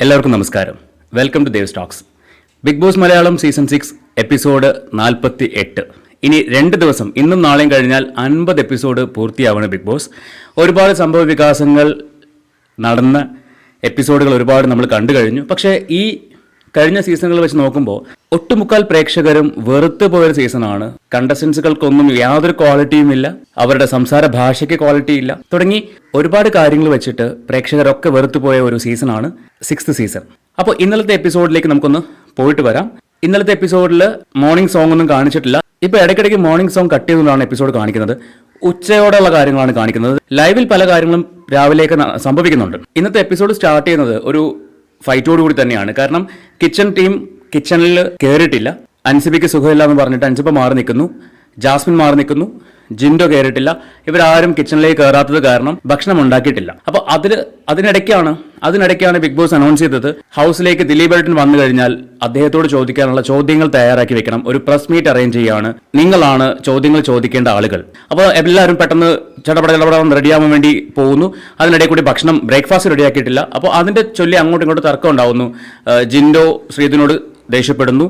എല്ലാവർക്കും നമസ്കാരം. Welcome to Dev talks. Bigg Boss Malayalam season 6 episode 48. ഇനി 2 ദിവസം, ഇന്നും നാളെയും കഴിഞ്ഞാൽ 50 എപ്പിസോഡ് പൂർത്തിയാവണം ബിഗ് ബോസ്. ഒരുപാട് സംഭവ വികാസങ്ങൾ നടന്ന എപ്പിസോഡുകൾ ഒരുപാട് നമ്മൾ കണ്ടു കഴിഞ്ഞു. പക്ഷേ ഈ കഴിഞ്ഞ സീസണുകൾ വെച്ച് നോക്കുമ്പോൾ ഒട്ടുമുക്കാൽ പ്രേക്ഷകരും വെറുത്തു പോയൊരു സീസണാണ്. കണ്ടസ്റ്റൻസുകൾക്കൊന്നും യാതൊരു ക്വാളിറ്റിയും ഇല്ല, അവരുടെ സംസാര ഭാഷയ്ക്ക് ക്വാളിറ്റി ഇല്ല, തുടങ്ങി ഒരുപാട് കാര്യങ്ങൾ വെച്ചിട്ട് പ്രേക്ഷകരൊക്കെ വെറുത്തു പോയ ഒരു സീസണാണ് 6th സീസൺ. അപ്പോൾ ഇന്നലത്തെ എപ്പിസോഡിലേക്ക് നമുക്കൊന്ന് പോയിട്ട് വരാം. ഇന്നലത്തെ എപ്പിസോഡിൽ മോർണിംഗ് സോങ് ഒന്നും കാണിച്ചിട്ടില്ല. ഇപ്പോൾ ഇടയ്ക്കിടയ്ക്ക് മോർണിംഗ് സോങ് കട്ട് ചെയ്തുകൊണ്ടാണ് എപ്പിസോഡ് കാണിക്കുന്നത്. ഉച്ചയോടെയുള്ള കാര്യങ്ങളാണ് കാണിക്കുന്നത്. ലൈവിൽ പല കാര്യങ്ങളും രാവിലെയൊക്കെ സംഭവിക്കുന്നുണ്ട്. ഇന്നത്തെ എപ്പിസോഡ് സ്റ്റാർട്ട് ചെയ്യുന്നത് ഒരു ഫൈറ്റോട് കൂടി തന്നെയാണ്. കാരണം കിച്ചൺ ടീം കിച്ചണിൽ കയറിയിട്ടില്ല. അൻസിബയ്ക്ക് സുഖമില്ല എന്ന് പറഞ്ഞിട്ട് അൻസിബ മാറി നിൽക്കുന്നു, ജാസ്മിൻ മാറി നിൽക്കുന്നു, ജിൻഡോ കയറിയിട്ടില്ല. ഇവരാരും കിച്ചണിലേക്ക് കയറാത്തത് കാരണം ഭക്ഷണം ഉണ്ടാക്കിയിട്ടില്ല. അപ്പോൾ അതിനിടയ്ക്കാണ് ബിഗ് ബോസ് അനൗൺസ് ചെയ്തത് ഹൗസിലേക്ക് ദിലീപ് ഏട്ടൻ വന്നു കഴിഞ്ഞാൽ അദ്ദേഹത്തോട് ചോദിക്കാനുള്ള ചോദ്യങ്ങൾ തയ്യാറാക്കി വെക്കണം, ഒരു പ്രസ് മീറ്റ് അറേഞ്ച് ചെയ്യുകയാണ്, നിങ്ങളാണ് ചോദ്യങ്ങൾ ചോദിക്കേണ്ട ആളുകൾ. അപ്പോൾ എല്ലാവരും പെട്ടെന്ന് ചടപടം റെഡിയാവാൻ വേണ്ടി പോകുന്നു. അതിനിടയിൽ കൂടി ഭക്ഷണം ബ്രേക്ക്ഫാസ്റ്റ് റെഡിയാക്കിയിട്ടില്ല. അപ്പോൾ അതിന്റെ ചൊല്ലി അങ്ങോട്ടും ഇങ്ങോട്ടും തർക്കം ഉണ്ടാവുന്നു. ജിൻഡോ ശ്രീധുവിനോട് ദേഷ്യപ്പെടുന്നു,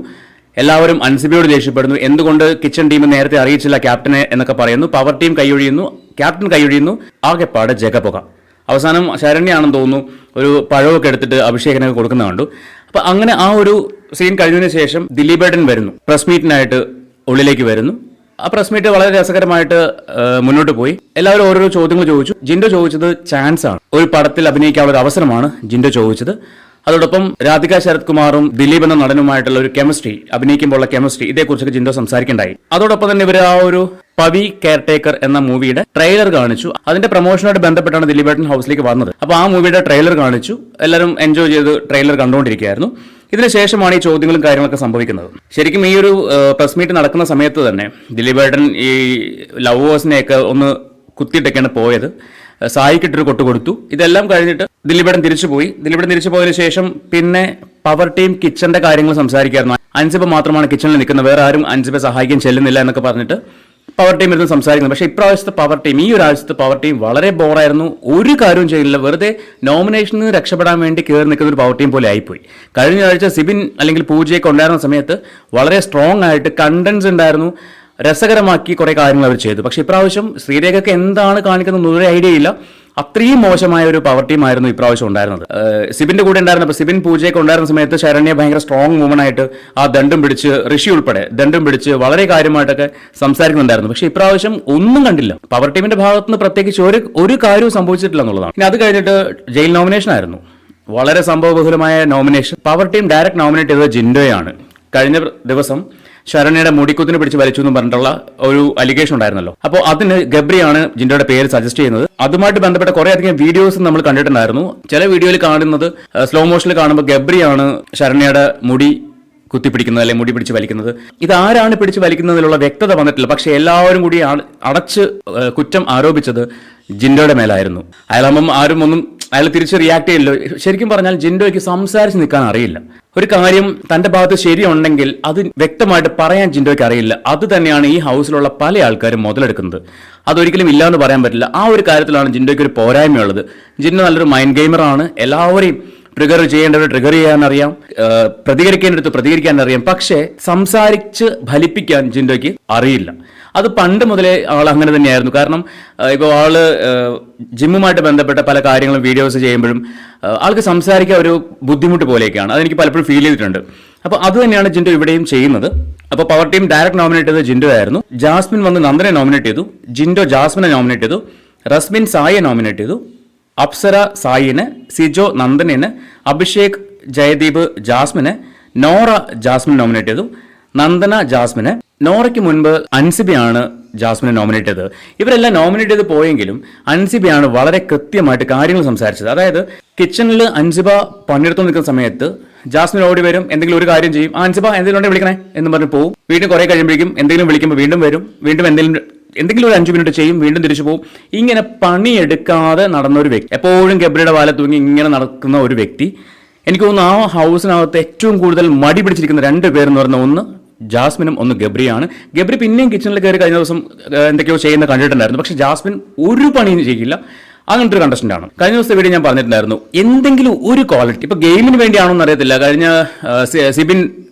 എല്ലാവരും അൻസിബയോട് ദേഷ്യപ്പെടുന്നു. എന്തുകൊണ്ട് കിച്ചൺ ടീം നേരത്തെ അറിയിച്ചില്ല ക്യാപ്റ്റനെ എന്നൊക്കെ പറയുന്നു. പവർ ടീം കൈയൊഴിയുന്നു, ക്യാപ്റ്റൻ കൈയൊഴിയുന്നു, ആകെപ്പാട് ജഗപുക. അവസാനം ശരണ്യാണെന്ന് തോന്നുന്നു ഒരു പഴമൊക്കെ എടുത്തിട്ട് അഭിഷേകനൊക്കെ കൊടുക്കുന്ന കണ്ടു. അപ്പൊ അങ്ങനെ ആ ഒരു സീൻ കഴിഞ്ഞതിന് ശേഷം ദിലീപേട്ടൻ വരുന്നു, പ്രസ് മീറ്റിനായിട്ട് ഉള്ളിലേക്ക് വരുന്നു. ആ പ്രസ് മീറ്റ് വളരെ രസകരമായിട്ട് മുന്നോട്ട് പോയി. എല്ലാവരും ഓരോരോ ചോദ്യങ്ങൾ ചോദിച്ചു. ജിൻഡോ ചോദിച്ചത് ചാൻസ് ആണ്, ഒരു പടത്തിൽ അഭിനയിക്കാനുള്ള ഒരു അവസരമാണ് ജിൻഡോ ചോദിച്ചത്. അതോടൊപ്പം രാധിക ശരത് കുമാറും ദിലീപ് എന്ന നടനുമായിട്ടുള്ള ഒരു കെമിസ്ട്രി, അഭിനയിക്കുമ്പോഴുള്ള കെമിസ്ട്രി, ഇതേക്കുറിച്ചൊക്കെ ജിൻഡോ സംസാരിക്കേണ്ടായി. അതോടൊപ്പം തന്നെ ഇവർ ആ ഒരു പവി കെയർടേക്കർ എന്ന മൂവിയുടെ ട്രെയിലർ കാണിച്ചു. അതിന്റെ പ്രൊമോഷനായിട്ട് ബന്ധപ്പെട്ടാണ് ദിലീപേട്ടൻ ഹൗസിലേക്ക് വന്നത്. അപ്പോൾ ആ മൂവിയുടെ ട്രെയിലർ കാണിച്ചു. എല്ലാവരും എൻജോയ് ചെയ്ത് ട്രെയിലർ കണ്ടുകൊണ്ടിരിക്കുകയായിരുന്നു. ഇതിനുശേഷമാണ് ഈ ചോദ്യങ്ങളും കാര്യങ്ങളൊക്കെ സംഭവിക്കുന്നത്. ശരിക്കും ഈ ഒരു പ്രസ് മീറ്റ് നടക്കുന്ന സമയത്ത് തന്നെ ദിലീപേട്ടൻ ഈ ലവേഴ്സിനെയൊക്കെ ഒന്ന് കുത്തിയിട്ടൊക്കെയാണ് പോയത്. സായിക്കിട്ടൊരു കൊട്ട് കൊടുത്തു. ഇതെല്ലാം കഴിഞ്ഞിട്ട് ദിലീപേട്ടൻ തിരിച്ചു പോയതിനു ശേഷം പിന്നെ പവർ ടീം കിച്ചന്റെ കാര്യങ്ങൾ സംസാരിക്കായിരുന്നു. അൻസിബ മാത്രമാണ് കിച്ചണിൽ നിൽക്കുന്നത്, വേറെ ആരും അൻസിബെ സഹായിക്കാൻ ചെല്ലുന്നില്ല എന്നൊക്കെ പറഞ്ഞിട്ട് പവർ ടീം ഇരുന്ന് സംസാരിക്കുന്നത്. പക്ഷേ ഇപ്രാവശ്യത്തെ പവർ ടീം, ഈ ഒരാഴ്ചത്തെ പവർ ടീം വളരെ ബോറായിരുന്നു. ഒരു കാര്യവും ചെയ്യില്ല, വെറുതെ നോമിനേഷനിൽ നിന്ന് രക്ഷപ്പെടാൻ വേണ്ടി കയറി നിൽക്കുന്ന ഒരു പവർ ടീം പോലെ ആയിപ്പോയി. കഴിഞ്ഞ ആഴ്ച സിബിൻ അല്ലെങ്കിൽ പൂജയൊക്കെ ഉണ്ടായിരുന്ന സമയത്ത് വളരെ സ്ട്രോങ് ആയിട്ട് കണ്ടന്റ്സ് ഉണ്ടായിരുന്നു, രസകരമാക്കി കുറെ കാര്യങ്ങൾ അവർ ചെയ്തു. പക്ഷെ ഇപ്രാവശ്യം ശ്രീരേഖയ്ക്ക് എന്താണ് കാണിക്കുന്നത് ഒരു ഐഡിയ ഇല്ല. അത്രയും മോശമായ ഒരു പവർ ടീം ആയിരുന്നു ഇപ്രാവശ്യം ഉണ്ടായിരുന്നത്. സിബിന്റെ കൂടെ ഉണ്ടായിരുന്നപ്പോൾ സിബിൻ പൂജയൊക്കെ ഉണ്ടായിരുന്ന സമയത്ത് ശരണ്യ ഭയങ്കര സ്ട്രോങ് വുമൺ ആയിട്ട് ആ ദണ്ടും പിടിച്ച്, ഋഷി ഉൾപ്പെടെ ദണ്ടും പിടിച്ച് വളരെ കാര്യമായിട്ടൊക്കെ സംസാരിക്കുന്നുണ്ടായിരുന്നു. പക്ഷെ ഇപ്രാവശ്യം ഒന്നും കണ്ടില്ല. പവർ ടീമിന്റെ ഭാഗത്ത് നിന്ന് പ്രത്യേകിച്ച് ഒരു കാര്യവും സംഭവിച്ചിട്ടില്ല എന്നുള്ളതാണ്. ഇനി അത് കഴിഞ്ഞിട്ട് ജയിൽ നോമിനേഷൻ ആയിരുന്നു, വളരെ സംഭവബഹുലമായ nomination. Power team direct nominate ചെയ്തത് ജിൻഡോയാണ്. കഴിഞ്ഞ ദിവസം ശരണ്യയുടെ മുടിക്കുത്തിന് പിടിച്ച് വലിച്ചു എന്ന് പറഞ്ഞിട്ടുള്ള ഒരു അലിഗേഷൻ ഉണ്ടായിരുന്നല്ലോ. അപ്പോൾ അതിന് ഗബ്രിയാണ് ജിൻഡോയുടെ പേര് സജസ്റ്റ് ചെയ്യുന്നത്. അതുമായിട്ട് ബന്ധപ്പെട്ട കുറെ അധികം വീഡിയോസ് നമ്മൾ കണ്ടിട്ടുണ്ടായിരുന്നു. ചില വീഡിയോയിൽ കാണുന്നത് സ്ലോ മോഷനിൽ കാണുമ്പോൾ ഗബ്രിയാണ് ശരണ്യയുടെ മുടി കുത്തിപ്പിടിക്കുന്നത് അല്ലെങ്കിൽ മുടി പിടിച്ച് വലിക്കുന്നത്. ഇതാരാണ് പിടിച്ച് വലിക്കുന്നതിലുള്ള വ്യക്തത വന്നിട്ടില്ല. പക്ഷെ എല്ലാവരും കൂടി അടച്ച് കുറ്റം ആരോപിച്ചത് ജിൻഡോയുടെ മേലായിരുന്നു. അയാളാകുമ്പം അയാൾ തിരിച്ച് റിയാക്ട് ചെയ്യില്ല. ശരിക്കും പറഞ്ഞാൽ ജിൻഡോയ്ക്ക് സംസാരിച്ച് നിൽക്കാൻ അറിയില്ല. ഒരു കാര്യം തന്റെ ഭാഗത്ത് ശരിയുണ്ടെങ്കിൽ അത് വ്യക്തമായിട്ട് പറയാൻ ജിൻഡോയ്ക്ക് അറിയില്ല. അത് തന്നെയാണ് ഈ ഹൗസിലുള്ള പല ആൾക്കാരും മുതലെടുക്കുന്നത്. അതൊരിക്കലും ഇല്ലാന്ന് പറയാൻ പറ്റില്ല. ആ ഒരു കാര്യത്തിലാണ് ജിൻഡോയ്ക്ക് ഒരു പോരായ്മയുള്ളത്. ജിൻഡോ നല്ലൊരു മൈൻഡ് ഗെയിമറാണ്. എല്ലാവരെയും ട്രിഗർ ചെയ്യേണ്ടവർ ട്രിഗർ ചെയ്യാനറിയാം, പ്രതികരിക്കേണ്ടടുത്ത് പ്രതികരിക്കാൻ അറിയാം. പക്ഷേ സംസാരിച്ച് ഫലിപ്പിക്കാൻ ജിൻഡോയ്ക്ക് അറിയില്ല. അത് പണ്ട് മുതലേ ആൾ അങ്ങനെ തന്നെയായിരുന്നു. കാരണം ഇപ്പോൾ ആള് ജിമ്മുമായിട്ട് ബന്ധപ്പെട്ട പല കാര്യങ്ങളും വീഡിയോസ് ചെയ്യുമ്പോഴും ആൾക്ക് സംസാരിക്കാൻ ഒരു ബുദ്ധിമുട്ട് പോലെയൊക്കെയാണ്. അതെനിക്ക് പലപ്പോഴും ഫീൽ ചെയ്തിട്ടുണ്ട്. അപ്പോൾ അത് തന്നെയാണ് ജിൻഡോ ഇവിടെയും ചെയ്യുന്നത്. അപ്പോൾ പവർ ടീം ഡയറക്റ്റ് നോമിനേറ്റ് ചെയ്തത് ജിൻഡോ ആയിരുന്നു. ജാസ്മിൻ വന്ന് നന്ദനെ നോമിനേറ്റ് ചെയ്തു, ജിൻഡോ ജാസ്മിനെ നോമിനേറ്റ് ചെയ്തു, റസ്മിൻ സായിയെ നോമിനേറ്റ് ചെയ്തു, അപ്സര സായിനെ, സിജോ നന്ദനെ, അഭിഷേക് ജയദീപ് ജാസ്മിനെ, നോറ ജാസ്മിൻ നോമിനേറ്റ് ചെയ്തു, നന്ദന ജാസ്മിനെ. നോറയ്ക്ക് മുൻപ് അൻസിബയാണ് ജാസ്മിനെ നോമിനേറ്റ് ചെയ്തത്. ഇവരെല്ലാം നോമിനേറ്റ് ചെയ്ത് പോയെങ്കിലും അൻസിബയാണ് വളരെ കൃത്യമായിട്ട് കാര്യങ്ങൾ സംസാരിച്ചത്. അതായത് കിച്ചണിൽ അൻസിബ പണിയെടുത്തു നിൽക്കുന്ന സമയത്ത് ജാസ്മിൻ ഓടി വരും, എന്തെങ്കിലും ഒരു കാര്യം ചെയ്യും, അൻസിബ എന്തെങ്കിലും ഉണ്ടെങ്കിൽ വിളിക്കണേ എന്ന് പറഞ്ഞ് പോകും. വീണ്ടും കുറെ കഴിയുമ്പോഴേക്കും എന്തെങ്കിലും വിളിക്കുമ്പോൾ വീണ്ടും വരും, വീണ്ടും എന്തെങ്കിലും ഒരു 5 മിനിറ്റ് ചെയ്യും, വീണ്ടും തിരിച്ചു പോകും. ഇങ്ങനെ പണിയെടുക്കാതെ നടന്ന ഒരു വ്യക്തി, എപ്പോഴും ഗബ്രിയുടെ വാല തൂങ്ങി ഇങ്ങനെ നടക്കുന്ന ഒരു വ്യക്തി. എനിക്ക് തോന്നുന്നു ആ ഹൗസിനകത്ത് ഏറ്റവും കൂടുതൽ മടി പിടിച്ചിരിക്കുന്ന 2 പേരെന്ന് പറഞ്ഞ ഒന്ന് ജാസ്മിനും ഒന്ന് ഗബ്രിയാണ്. ഗബ്രി പിന്നെയും കിച്ചണിൽ കയറി കഴിഞ്ഞ ദിവസം എന്തൊക്കെയോ ചെയ്യുന്ന കണ്ടിട്ടുണ്ടായിരുന്നു. പക്ഷെ ജാസ്മിൻ ഒരു പണിയും ചെയ്യില്ല. അങ്ങനത്തെ ഒരു കണ്ടസ്റ്റന്റ് ആണ്. കഴിഞ്ഞ ദിവസത്തെ വീഡിയോ ഞാൻ പറഞ്ഞിട്ടുണ്ടായിരുന്നു, എന്തെങ്കിലും ഒരു ക്വാളിറ്റി, ഇപ്പൊ ഗെയിമിന് വേണ്ടിയാണോ എന്ന് അറിയത്തില്ല, കഴിഞ്ഞ സിബിൻ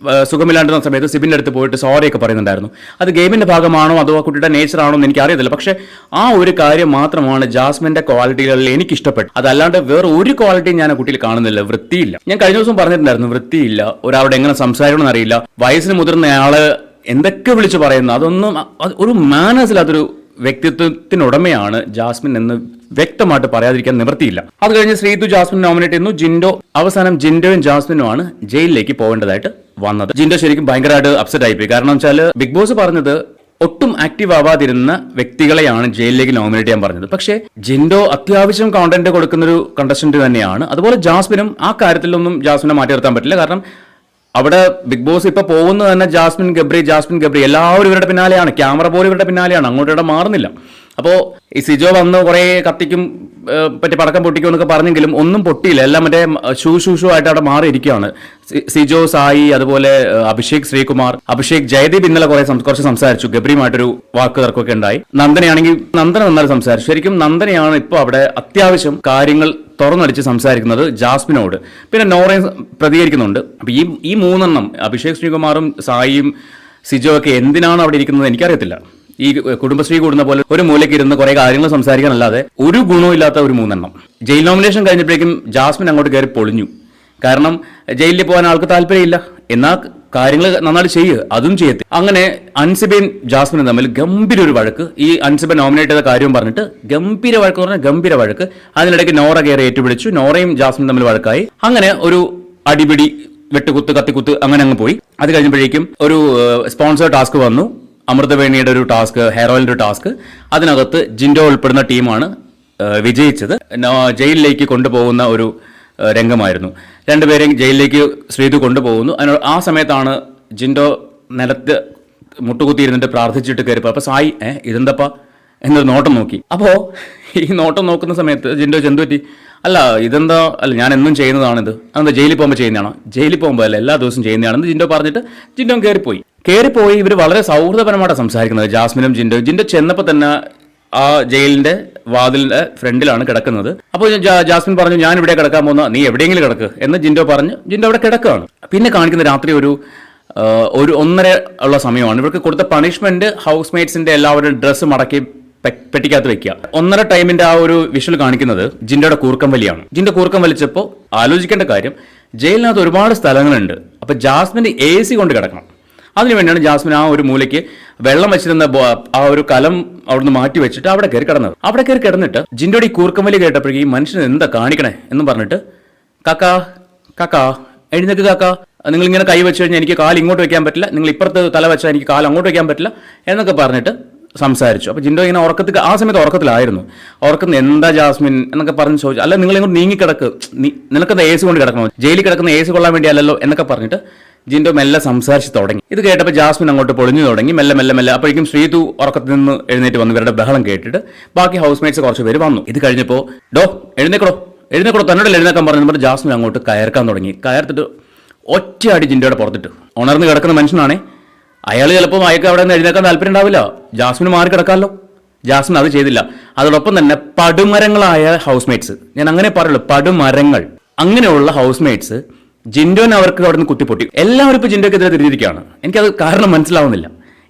സുഖമില്ലാണ്ടിരുന്ന സമയത്ത് സിബിന്റെ അടുത്ത് പോയിട്ട് സോറി ഒക്കെ പറയുന്നുണ്ടായിരുന്നു. അത് ഗെയിമിന്റെ ഭാഗമാണോ അതോ ആ കുട്ടിയുടെ നേച്ചർ ആണോ എന്ന് എനിക്ക് അറിയത്തില്ല. പക്ഷെ ആ ഒരു കാര്യം മാത്രമാണ് ജാസ്മിന്റെ ക്വാളിറ്റികളിൽ എനിക്ക് ഇഷ്ടപ്പെട്ടു. അതല്ലാണ്ട് വേറെ ഒരു ക്വാളിറ്റിയും ഞാൻ ആ കുട്ടിയിൽ കാണുന്നില്ല. വൃത്തിയില്ല. ഞാൻ കഴിഞ്ഞ ദിവസം പറഞ്ഞിട്ടുണ്ടായിരുന്നു, വൃത്തിയില്ല, ഒരാളുടെ എങ്ങനെ സംസാരിക്കണമെന്ന് അറിയില്ല, വയസ്സിന് മുതിർന്നയാള് എന്തൊക്കെ വിളിച്ചു പറയുന്നു, അതൊന്നും ഒരു മാനേഴ്സില്ലാത്തൊരു വ്യക്തിത്വത്തിനുടമയാണ് ജാസ്മിൻ എന്ന് വ്യക്തമായിട്ട് പറയാതിരിക്കാൻ നിവൃത്തിയില്ല. അത് കഴിഞ്ഞ് ശ്രീതു ജാസ്മിൻ നോമിനേറ്റ് ചെയ്യുന്നു. ജിൻഡോ, അവസാനം ജിൻഡോയും ജാസ്മിനുമാണ് ജയിലിലേക്ക് പോകേണ്ടതായിട്ട് വന്നത്. ജിൻഡോ ശരിക്കും ഭയങ്കരമായിട്ട് അപ്സെറ്റ് ആയിപ്പോയി. കാരണം വെച്ചാൽ ബിഗ് ബോസ് പറഞ്ഞത് ഒട്ടും ആക്റ്റീവ് ആവാതിരുന്ന വ്യക്തികളെയാണ് ജയിലിലേക്ക് നോമിനേറ്റ് ചെയ്യാൻ പറഞ്ഞത്. പക്ഷേ ജിൻഡോ അത്യാവശ്യം കോണ്ടന്റ് കൊടുക്കുന്ന ഒരു കണ്ടസ്റ്റന്റ് തന്നെയാണ്. അതുപോലെ ജാസ്മിനും ആ കാര്യത്തിലൊന്നും ജാസ്മിനെ മാറ്റി നിർത്താൻ പറ്റില്ല. കാരണം അവിടെ ബിഗ് ബോസ് ഇപ്പൊ പോകുന്നത് തന്നെ ജാസ്മിൻ ഗബ്രി എല്ലാവരും ഇവരുടെ പിന്നാലെയാണ്. ക്യാമറ പോലും ഇവരുടെ പിന്നാലെയാണ്, അങ്ങോട്ട് മാറുന്നില്ല. അപ്പോൾ ഈ സിജോ വന്ന് കുറെ കത്തിക്കും പറ്റി പടക്കം പൊട്ടിക്കും എന്നൊക്കെ പറഞ്ഞെങ്കിലും ഒന്നും പൊട്ടിയില്ല. എല്ലാം മറ്റേ ഷൂ ആയിട്ട് അവിടെ മാറിയിരിക്കുകയാണ്. സിജോ, സായി, അതുപോലെ അഭിഷേക് ശ്രീകുമാർ, അഭിഷേക്, ജയദീപ് ഇന്നലെ കുറച്ച് സംസാരിച്ചു. ഗബ്രിയുമായിട്ടൊരു വാക്ക് തർക്കമൊക്കെ ഉണ്ടായി. നന്ദനയാണെങ്കിൽ നന്ദന നന്നായി സംസാരിച്ചു. ശരിക്കും നന്ദനയാണ് ഇപ്പോൾ അവിടെ അത്യാവശ്യം കാര്യങ്ങൾ തുറന്നടിച്ച് സംസാരിക്കുന്നത് ജാസ്മിനോട്. പിന്നെ നോറയും പ്രതികരിക്കുന്നുണ്ട്. അപ്പൊ ഈ മൂന്നെണ്ണം, അഭിഷേക് ശ്രീകുമാറും സായിയും സിജോ ഒക്കെ എന്തിനാണ് അവിടെ ഇരിക്കുന്നത് എനിക്കറിയത്തില്ല. ഈ കുടുംബശ്രീ കൂടുന്ന പോലെ ഒരു മൂലയ്ക്ക് ഇരുന്ന് കുറെ കാര്യങ്ങൾ സംസാരിക്കാനല്ലാതെ ഒരു ഗുണവും ഇല്ലാത്ത ഒരു മൂന്നെണ്ണം. ജയിൽ നോമിനേഷൻ കഴിഞ്ഞപ്പോഴേക്കും ജാസ്മിൻ അങ്ങോട്ട് കയറി പൊളിഞ്ഞു. കാരണം ജയിലിൽ പോകാൻ ആൾക്ക് താല്പര്യമില്ല, എന്നാൽ കാര്യങ്ങൾ നന്നായിട്ട് ചെയ്യുക, അതും ചെയ്യത്തി. അങ്ങനെ അൻസിബയും ജാസ്മിനും തമ്മിൽ ഗംഭീര ഒരു വഴക്ക്. ഈ അൻസിബ നോമിനേറ്റ് ചെയ്ത കാര്യവും പറഞ്ഞിട്ട് ഗംഭീര വഴക്ക് പറഞ്ഞാൽ ഗംഭീര വഴക്ക്. അതിനിടയ്ക്ക് നോറ കയറി ഏറ്റുപിടിച്ചു. നോറയും ജാസ്മിനും തമ്മിൽ വഴക്കായി. അങ്ങനെ ഒരു അടിപിടി, വെട്ടുകുത്ത്, കത്തിക്കുത്ത് അങ്ങനെ അങ്ങ് പോയി. അത് കഴിഞ്ഞപ്പോഴേക്കും ഒരു സ്പോൺസർ ടാസ്ക് വന്നു. അമൃതവേണിയുടെ ഒരു ടാസ്ക്, ഹെയർ ഓയിലിന്റെ ടാസ്ക്. അതിനകത്ത് ജിൻഡോ ഉൾപ്പെടുന്ന ടീമാണ് വിജയിച്ചത്. ജയിലിലേക്ക് കൊണ്ടുപോകുന്ന ഒരു രംഗമായിരുന്നു. രണ്ടുപേരെയും ജയിലിലേക്ക് ശ്രീതു കൊണ്ടുപോകുന്നു. ആ സമയത്താണ് ജിൻഡോ നിലത്ത് മുട്ടുകുത്തിയിരുന്നിട്ട് പ്രാർത്ഥിച്ചിട്ട് കയറിപ്പോ. അപ്പൊ സായി ഇതെന്തപ്പാ എന്നൊരു നോട്ടം നോക്കി. അപ്പോ ഈ നോട്ടം നോക്കുന്ന സമയത്ത് ജിൻഡോ എന്തു പറ്റി, അല്ല ഇതെന്താ, അല്ല ഞാൻ എന്നും ചെയ്യുന്നതാണിത്, അതെന്താ ജയിലിൽ പോകുമ്പോൾ ചെയ്യുന്നതാണോ? ജയിലിൽ പോകുമ്പോൾ അല്ല, എല്ലാ ദിവസവും ചെയ്യുന്നതാണെന്ന് ജിൻഡോ പറഞ്ഞിട്ട് ജിൻഡോ കയറിപ്പോയി. ഇവർ വളരെ സൗഹൃദപരമായിട്ട് സംസാരിക്കുന്നത് ജാസ്മിനും ജിൻഡോ ചെന്നപ്പോൾ തന്നെ ആ ജയിലിന്റെ വാതിലിന്റെ ഫ്രണ്ടിലാണ് കിടക്കുന്നത്. അപ്പോൾ ജാസ്മിൻ പറഞ്ഞു, ഞാൻ ഇവിടെ കിടക്കാൻ പോകുന്ന, നീ എവിടെയെങ്കിലും കിടക്ക് എന്ന് ജിൻഡോ പറഞ്ഞു. ജിൻഡോ അവിടെ കിടക്കുകയാണ്. പിന്നെ കാണിക്കുന്ന രാത്രി ഒരു 1:30 ഉള്ള സമയമാണ്. ഇവർക്ക് കൊടുത്ത പണിഷ്മെന്റ് ഹൗസ് മേറ്റ്സിന്റെ എല്ലാവരും ഡ്രസ്സ് മടക്കി പെട്ടിക്കകത്ത് വെക്കുക. 1:30 ടൈമിന്റെ ആ ഒരു വിഷ്വൽ കാണിക്കുന്നത് ജിൻഡോയുടെ കൂർക്കം വലിയാണ്. ജിൻഡോ കൂർക്കം വലിച്ചപ്പോൾ ആലോചിക്കേണ്ട കാര്യം, ജയിലിനകത്ത് ഒരുപാട് സ്ഥലങ്ങളുണ്ട്. അപ്പൊ ജാസ്മിന് AC കൊണ്ട് കിടക്കണം. അതിനുവേണ്ടിയാണ് ജാസ്മിൻ ആ ഒരു മൂലയ്ക്ക് വെള്ളം വെച്ചിരുന്ന ആ ഒരു കലം അവിടുന്ന് മാറ്റി വെച്ചിട്ട് അവിടെ കയറി കിടന്നത്. അവിടെ കയറി കിടന്നിട്ട് ജിൻഡോയുടെ ഈ കൂർക്കമ്പലി കേട്ടപ്പോഴേക്കും ഈ മനുഷ്യന് എന്താ കാണിക്കണേ എന്നും പറഞ്ഞിട്ട്, കാക്കാ എഴുന്നേക്ക് കാക്ക, നിങ്ങൾ ഇങ്ങനെ കൈ വെച്ച് കഴിഞ്ഞാൽ എനിക്ക് കാൽ ഇങ്ങോട്ട് വെക്കാൻ പറ്റില്ല, നിങ്ങൾ ഇപ്പുറത്ത് തല വെച്ചാൽ എനിക്ക് കാൽ അങ്ങോട്ട് വെക്കാൻ പറ്റില്ല എന്നൊക്കെ പറഞ്ഞിട്ട് സംസാരിച്ചു. അപ്പോൾ ജിൻഡോ ഇങ്ങനെ ആ സമയത്ത് ഉറക്കത്തിലായിരുന്നു. ഉറക്കുന്ന എന്താ ജാസ്മിൻ എന്നൊക്കെ പറഞ്ഞ് ചോദിച്ചു. അല്ല നിങ്ങൾ ഇങ്ങോട്ട് നീങ്ങിക്കിടക്ക്, നിനക്കെന്താ AC കൊണ്ട് കിടക്കണോ, ജയിലിൽ കിടക്കുന്ന AC കൊള്ളാൻ വേണ്ടിയല്ലോ എന്നൊക്കെ പറഞ്ഞിട്ട് ജിൻഡോ മെല്ലെ സംസാരിച്ച് തുടങ്ങി. ഇത് കേട്ടപ്പോൾ ജാസ്മിൻ അങ്ങോട്ട് പൊളിഞ്ഞു തുടങ്ങി. മെല്ലെ അപ്പോഴേക്കും ശ്രീതു ഉറക്കത്തിൽ നിന്ന് എഴുന്നേറ്റ് വന്നു. ഇവരുടെ ബഹളം കേട്ടിട്ട് ബാക്കി ഹൗസ് മേറ്റ്സ് കുറച്ച് പേര് വന്നു. ഇത് കഴിഞ്ഞപ്പോൾ എഴുന്നേക്കടോ തന്നോട് എഴുന്നേക്കാൻ പറഞ്ഞപ്പോൾ ജാസ്മിൻ അങ്ങോട്ട് കയർക്കാൻ തുടങ്ങി. കയർത്തിട്ട് ഒറ്റയടി ജിൻഡോയുടെ പുറത്തിട്ട്. ഉണർന്ന് കിടക്കുന്ന മനുഷ്യനാണേ, അയാൾ ചിലപ്പോൾ അയക്ക് അവിടെ നിന്ന് എഴുന്നേക്കാൻ താല്പര്യം ഉണ്ടാവില്ല, ജാസ്മിന് മാറി കിടക്കാമല്ലോ. ജാസ്മിൻ അത് ചെയ്തില്ല. അതോടൊപ്പം തന്നെ പടുമരങ്ങളായ ഹൗസ് മേറ്റ്സ്, ഞാൻ അങ്ങനെ പറയുള്ളൂ, പടുമരങ്ങൾ, അങ്ങനെയുള്ള ഹൗസ് മേറ്റ്സ് ജിൻഡോനെ അവർക്ക് അവിടെ നിന്ന് കുത്തിപ്പൊട്ടി. എല്ലാവരും ഇപ്പോൾ ജിൻഡോക്കെതിരെ തിരിഞ്ഞിരിക്കുകയാണ്. എനിക്കത് കാരണം മനസ്സിലാവുന്നില്ല.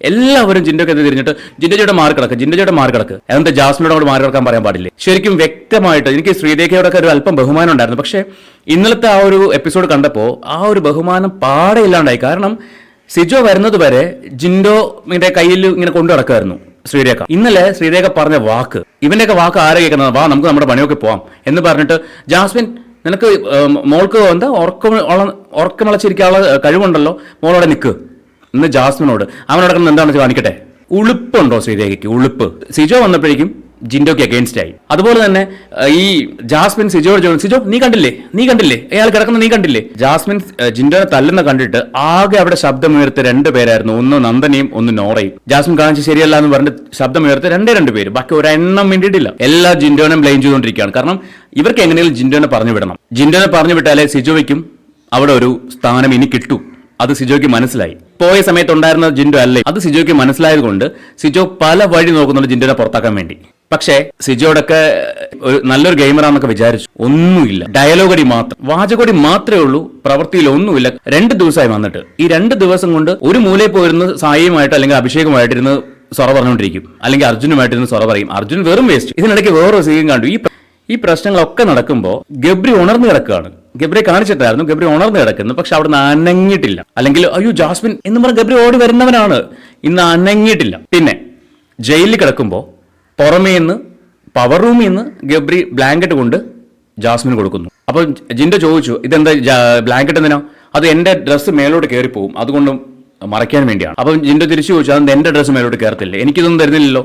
എല്ലാവരും ജിൻഡോക്കെതിരെ തിരിഞ്ഞിട്ട് ജിൻഡോയുടെ മാറി കിടക്ക് എന്നിട്ട് ജാസ്മിനോട് അവിടെ മാറി കിടക്കാൻ പറയാൻ പാടില്ലേ? ശരിക്കും വ്യക്തമായിട്ട് എനിക്ക് ശ്രീദേഖയോടൊക്കെ ഒരു അല്പം ബഹുമാനം ഉണ്ടായിരുന്നു. പക്ഷേ ഇന്നലത്തെ ആ ഒരു എപ്പിസോഡ് കണ്ടപ്പോൾ ആ ഒരു ബഹുമാനം പാടെ ഇല്ലാണ്ടായി. കാരണം സിജോ വരുന്നത് വരെ ജിൻഡോയുടെ കയ്യിൽ ഇങ്ങനെ കൊണ്ടു നടക്കുമായിരുന്നു ശ്രീരേഖ. ഇന്നലെ ശ്രീരേഖ പറഞ്ഞ വാക്ക്, ഇവന്റെയൊക്കെ വാക്ക് ആരെ കേൾക്കുന്നത്, വാ നമുക്ക് നമ്മുടെ പണിയൊക്കെ പോവാം എന്ന് പറഞ്ഞിട്ട്, ജാസ്മിൻ നിനക്ക് മോൾക്ക് എന്താ ഉറക്കമിളച്ചിരിക്കാനുള്ള കഴിവുണ്ടല്ലോ, മോളോടെ നിൽക്ക് എന്ന് ജാസ്മിനോട്. അവനോട് എന്താണെന്ന് കാണിക്കട്ടെ. ഉളുപ്പുണ്ടോ ശ്രീരേഖയ്ക്ക്? ഉളുപ്പ്. സിജോ വന്നപ്പോഴേക്കും ജിൻഡോയ്ക്ക് അഗേൻസ്റ്റ് ആയി. അതുപോലെ തന്നെ ഈ ജാസ്മിൻ സിജോയോട് ചോദിച്ചു, സിജോ നീ കണ്ടില്ലേ അയാൾ കിടക്കുന്ന നീ കണ്ടില്ലേ? ജാസ്മിൻ ജിൻഡോനെ തല്ലുന്ന കണ്ടിട്ട് ആകെ അവിടെ ശബ്ദമുയർത്തി 2 പേരായിരുന്നു. ഒന്ന് നന്ദനയും ഒന്ന് നോറയും. ജാസ്മിൻ കാണിച്ച് ശരിയല്ല എന്ന് പറഞ്ഞിട്ട് ശബ്ദമുയർത്തി 2 പേര്. ബാക്കി ഒരെണ്ണം വേണ്ടിയിട്ടില്ല. എല്ലാ ജിൻഡോനെ ബ്ലെയിം ചെയ്തുകൊണ്ടിരിക്കുകയാണ്. കാരണം ഇവർക്ക് എങ്ങനെയും ജിൻഡോനെ പറഞ്ഞു വിടണം. ജിൻഡോനെ പറഞ്ഞു വിട്ടാലേ സിജോയ്ക്കും അവിടെ ഒരു സ്ഥാനം ഇനി കിട്ടൂ. അത് സിജോയ്ക്ക് മനസ്സിലായി. പോയ സമയത്ത് ഉണ്ടായിരുന്ന ജിൻഡോ അല്ലേ, അത് സിജോയ്ക്ക് മനസ്സിലായത് കൊണ്ട് സിജോ പല വഴി നോക്കുന്നുണ്ട് ജിൻഡോനെ പുറത്താക്കാൻ വേണ്ടി. പക്ഷേ സിജോടൊക്കെ ഒരു നല്ലൊരു ഗെയിമറാന്നൊക്കെ വിചാരിച്ചു. ഒന്നുമില്ല, ഡയലോഗടി മാത്രം, വാചകടി മാത്രമേ ഉള്ളൂ, പ്രവൃത്തിയിൽ ഒന്നുമില്ല. 2 ദിവസമായി വന്നിട്ട് ഈ 2 ദിവസം കൊണ്ട് ഒരു മൂലയിൽ പോയിരുന്ന് സായിയുമായിട്ട് അല്ലെങ്കിൽ അഭിഷേകുമായിട്ടിരുന്ന് സൊറ പറഞ്ഞുകൊണ്ടിരിക്കും, അല്ലെങ്കിൽ അർജുനുമായിട്ടിരുന്ന് സൊറ പറയും. അർജുൻ വെറും വേസ്റ്റ്. ഇതിനിടയ്ക്ക് വേറൊരു സീൻ കണ്ടു. ഈ പ്രശ്നങ്ങളൊക്കെ നടക്കുമ്പോൾ ഗബ്രി ഉണർന്നു കിടക്കുകയാണ്. ഗബ്രിയെ കാണിച്ചിട്ടായിരുന്നു, ഗബ്രി ഉണർന്നു കിടക്കുന്നു. പക്ഷെ അവിടെ നിന്ന് അനങ്ങിയിട്ടില്ല. അല്ലെങ്കിൽ അയ്യോ ജാസ്മിൻ എന്ന് പറഞ്ഞ ഗബ്രി ഓടി വരുന്നവനാണ്, ഇന്ന് അനങ്ങിയിട്ടില്ല. പിന്നെ ജയിലിൽ കിടക്കുമ്പോൾ പുറമേ നിന്ന് പവർ റൂമിൽ നിന്ന് ഗബ്രി ബ്ലാങ്കറ്റ് കൊണ്ട് ജാസ്മിന് കൊടുക്കുന്നു. അപ്പോൾ ജിൻഡോ ചോദിച്ചു, ഇതെന്താ ബ്ലാങ്കറ്റ് എന്തിനാ? അത് എൻ്റെ ഡ്രസ്സ് മേലോട്ട് കയറിപ്പോവും, അതുകൊണ്ടും മറയ്ക്കാൻ വേണ്ടിയാണ്. അപ്പം ജിൻഡോ തിരിച്ചു ചോദിച്ചു, അതെന്താ എൻ്റെ ഡ്രസ്സ് മേലോട്ട് കയറത്തില്ലേ, എനിക്കിതൊന്നും തരുന്നില്ലല്ലോ,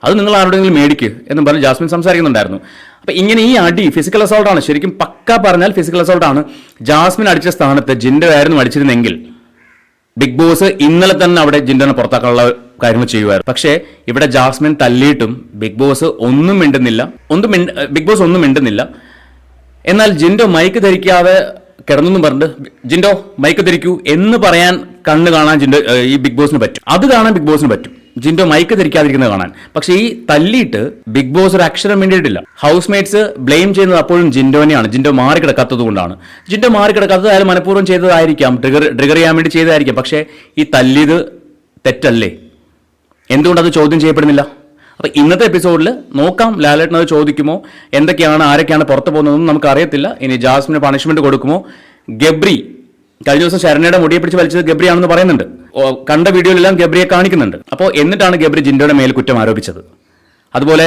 അത് നിങ്ങൾ ആരുടെയെങ്കിലും മേടിക്ക് എന്നും പറഞ്ഞ് ജാസ്മിൻ സംസാരിക്കുന്നുണ്ടായിരുന്നു. അപ്പം ഇങ്ങനെ ഈ അടി ഫിസിക്കൽ അസോൾട്ടാണ്, ശരിക്കും പക്ക പറഞ്ഞാൽ ഫിസിക്കൽ അസോൾട്ടാണ്. ജാസ്മിൻ അടിച്ച സ്ഥാനത്ത് ജിൻഡോ ആയിരുന്നു അടിച്ചിരുന്നെങ്കിൽ ബിഗ് ബോസ് ഇന്നലെ തന്നെ അവിടെ ജിൻഡോനെ പുറത്താക്കാനുള്ള കാര്യങ്ങൾ ചെയ്യുമായിരുന്നു. പക്ഷേ ഇവിടെ ജാസ്മിൻ തല്ലിയിട്ടും ബിഗ് ബോസ് ഒന്നും മിണ്ടുന്നില്ല. ബിഗ് ബോസ് ഒന്നും മിണ്ടുന്നില്ല. എന്നാൽ ജിൻഡോ മൈക്ക് ധരിക്കാതെ കിടന്നു പറഞ്ഞിട്ട് ജിൻഡോ മൈക്ക് ധരിക്കൂ എന്ന് പറയാൻ കണ്ണ് കാണാൻ ഈ ബിഗ് ബോസിന് പറ്റും, അത് കാണാൻ ബിഗ് ബോസിന് പറ്റും, ജിൻഡോ മൈക്ക് ധരിക്കാതിരിക്കുന്നത് കാണാൻ. പക്ഷേ ഈ തല്ലിയിട്ട് ബിഗ് ബോസ് ഒരു അക്ഷരം വേണ്ടിയിട്ടില്ല. ഹൗസ് മേറ്റ്സ് ബ്ലെയിം ചെയ്യുന്നത് അപ്പോഴും ജിൻഡോനെയാണ്. ജിൻഡോ മാറിക്കിടക്കാത്തത് കൊണ്ടാണ്. ജിൻഡോ മാറിക്കിടക്കാത്തത് അയാൾ മനഃപൂർവ്വം ചെയ്തതായിരിക്കാം, ട്രിഗർ ചെയ്യാൻ വേണ്ടി ചെയ്തതായിരിക്കാം. പക്ഷേ ഈ തല്ലിയത് തെറ്റല്ലേ? എന്തുകൊണ്ടത് ചോദ്യം ചെയ്യപ്പെടുന്നില്ല? അപ്പം ഇന്നത്തെ എപ്പിസോഡിൽ നോക്കാം, ലാലേട്ടൻ അത് ചോദിക്കുമോ, എന്തൊക്കെയാണ് ആരൊക്കെയാണ് പുറത്തു പോകുന്നതെന്നും നമുക്ക് അറിയത്തില്ല. ഇനി ജാസ്മിന് പണിഷ്മെന്റ് കൊടുക്കുമോ? ഗബ്രി കഴിഞ്ഞ ദിവസം ശരണയുടെ മുടിയെ പിടിച്ച് വലിച്ചത് ഗബ്രിയാണെന്ന് പറയുന്നുണ്ട്. കണ്ട വീഡിയോയിലെല്ലാം ഗബ്രിയെ കാണിക്കുന്നുണ്ട്. അപ്പോൾ എന്നിട്ടാണ് ഗബ്രി ജിൻഡോയുടെ മേൽ കുറ്റം ആരോപിച്ചത്. അതുപോലെ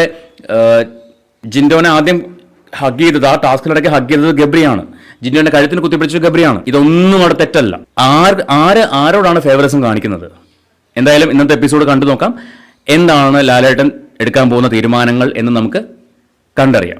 ജിൻഡോനെ ആദ്യം ഹഗ് ചെയ്തത്, ആ ടാസ്കിനിടയ്ക്ക് ഹഗ് ചെയ്തത് ഗബ്രിയാണ്. ജിൻഡോന്റെ കഴുത്തിന് കുത്തിപ്പിടിച്ചത് ഗബ്രിയാണ്. ഇതൊന്നും അവിടെ തെറ്റല്ല. ആരോടാണ് ഫേവറിസം കാണിക്കുന്നത്? എന്തായാലും ഇന്നത്തെ എപ്പിസോഡ് കണ്ടു നോക്കാം. എന്താണ് ലാലേട്ടൻ എടുക്കാൻ പോകുന്ന തീരുമാനങ്ങൾ എന്ന് നമുക്ക് കണ്ടറിയാം.